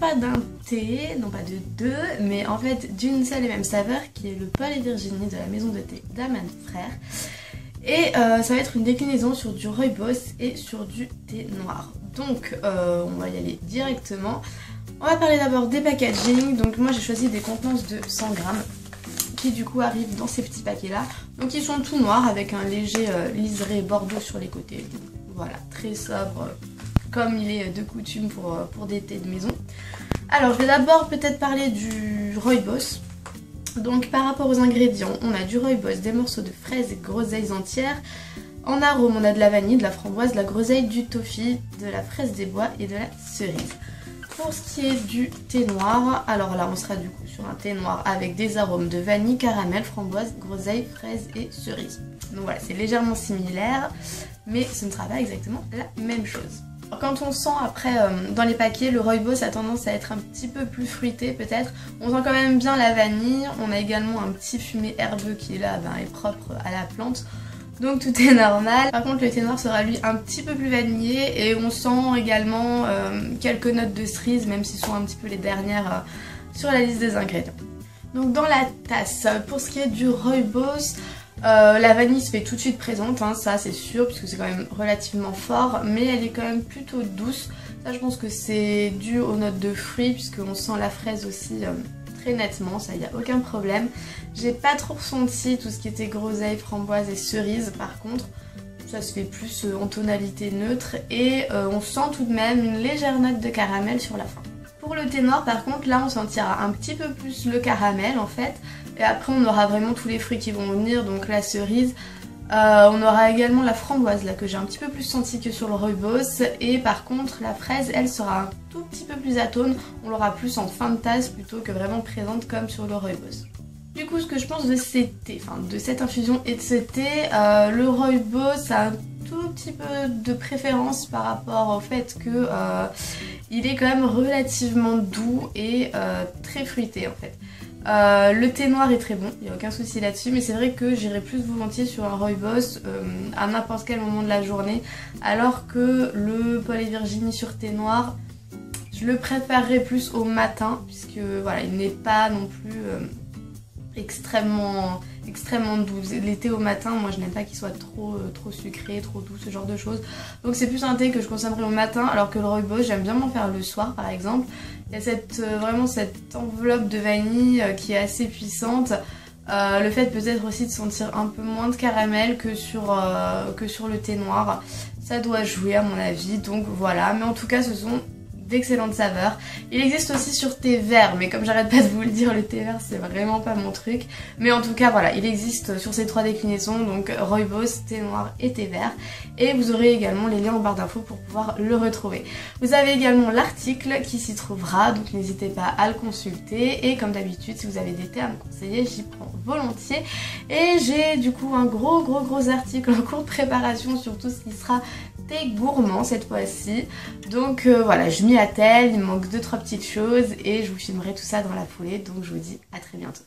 pas d'un thé, non pas de deux, mais en fait d'une seule et même saveur qui est le Paul et Virginie de la maison de thé d'Aman Frères. Et ça va être une déclinaison sur du rooibos et sur du thé noir. Donc on va y aller directement. On va parler d'abord des packaging. Donc moi j'ai choisi des contenances de 100 grammes qui du coup arrivent dans ces petits paquets là. Donc ils sont tout noirs avec un léger liseré bordeaux sur les côtés. Donc, voilà, très sobre comme il est de coutume pour des thés de maison. Alors je vais d'abord peut-être parler du rooibos. Donc par rapport aux ingrédients, on a du rooibos, des morceaux de fraises et groseilles entières. En arôme, on a de la vanille, de la framboise, de la groseille, du toffee, de la fraise des bois et de la cerise. Pour ce qui est du thé noir, alors là on sera du coup sur un thé noir avec des arômes de vanille, caramel, framboise, groseille, fraise et cerise. Donc voilà, c'est légèrement similaire, mais ce ne sera pas exactement la même chose. Alors, quand on sent après dans les paquets, le rooibos a tendance à être un petit peu plus fruité peut-être. On sent quand même bien la vanille, on a également un petit fumé herbeux qui est là, est propre à la plante. Donc tout est normal. Par contre le thé noir sera lui un petit peu plus vanillé et on sent également quelques notes de cerise, même si ce sont un petit peu les dernières sur la liste des ingrédients. Donc dans la tasse, pour ce qui est du rooibos, la vanille se fait tout de suite présente, hein, ça c'est sûr, puisque c'est quand même relativement fort, mais elle est quand même plutôt douce. Ça je pense que c'est dû aux notes de fruits, puisqu'on sent la fraise aussi très nettement, ça y a aucun problème. J'ai pas trop ressenti tout ce qui était groseille, framboise et cerise, par contre ça se fait plus en tonalité neutre et on sent tout de même une légère note de caramel sur la fin. Pour le thé noir par contre, là on sentira un petit peu plus le caramel en fait, et après on aura vraiment tous les fruits qui vont venir, donc la cerise. On aura également la framboise là que j'ai un petit peu plus senti que sur le rooibos, et par contre la fraise elle sera un tout petit peu plus atone, on l'aura plus en fin de tasse plutôt que vraiment présente comme sur le rooibos. Du coup ce que je pense de ces thés, de cette infusion et de ce thé, le rooibos a un tout petit peu de préférence par rapport au fait que il est quand même relativement doux et très fruité en fait. Le thé noir est très bon, il n'y a aucun souci là-dessus, mais c'est vrai que j'irai plus volontiers sur un rooibos à n'importe quel moment de la journée, alors que le Paul et Virginie sur thé noir, je le préférerais plus au matin, puisque voilà, il n'est pas non plus extrêmement doux. Les thés au matin, moi je n'aime pas qu'il soit trop sucré, trop doux, ce genre de choses. Donc c'est plus un thé que je consommerai au matin, alors que le rooibos, j'aime bien m'en faire le soir par exemple. Il y a vraiment cette enveloppe de vanille qui est assez puissante. Le fait peut-être aussi de sentir un peu moins de caramel que sur le thé noir. Ça doit jouer à mon avis, donc voilà. Mais en tout cas ce sont d'excellentes saveurs. Il existe aussi sur thé vert, mais comme j'arrête pas de vous le dire, le thé vert c'est vraiment pas mon truc. Mais en tout cas voilà, il existe sur ces trois déclinaisons, donc rooibos, thé noir et thé vert. Et vous aurez également les liens en barre d'infos pour pouvoir le retrouver. Vous avez également l'article qui s'y trouvera, donc n'hésitez pas à le consulter. Et comme d'habitude, si vous avez des thés à me conseiller, j'y prends volontiers. Et j'ai du coup un gros article en cours de préparation sur tout ce qui sera thé gourmand cette fois-ci. Donc voilà, je m'y attelle, il me manque 2-3 petites choses et je vous filmerai tout ça dans la foulée. Donc je vous dis à très bientôt.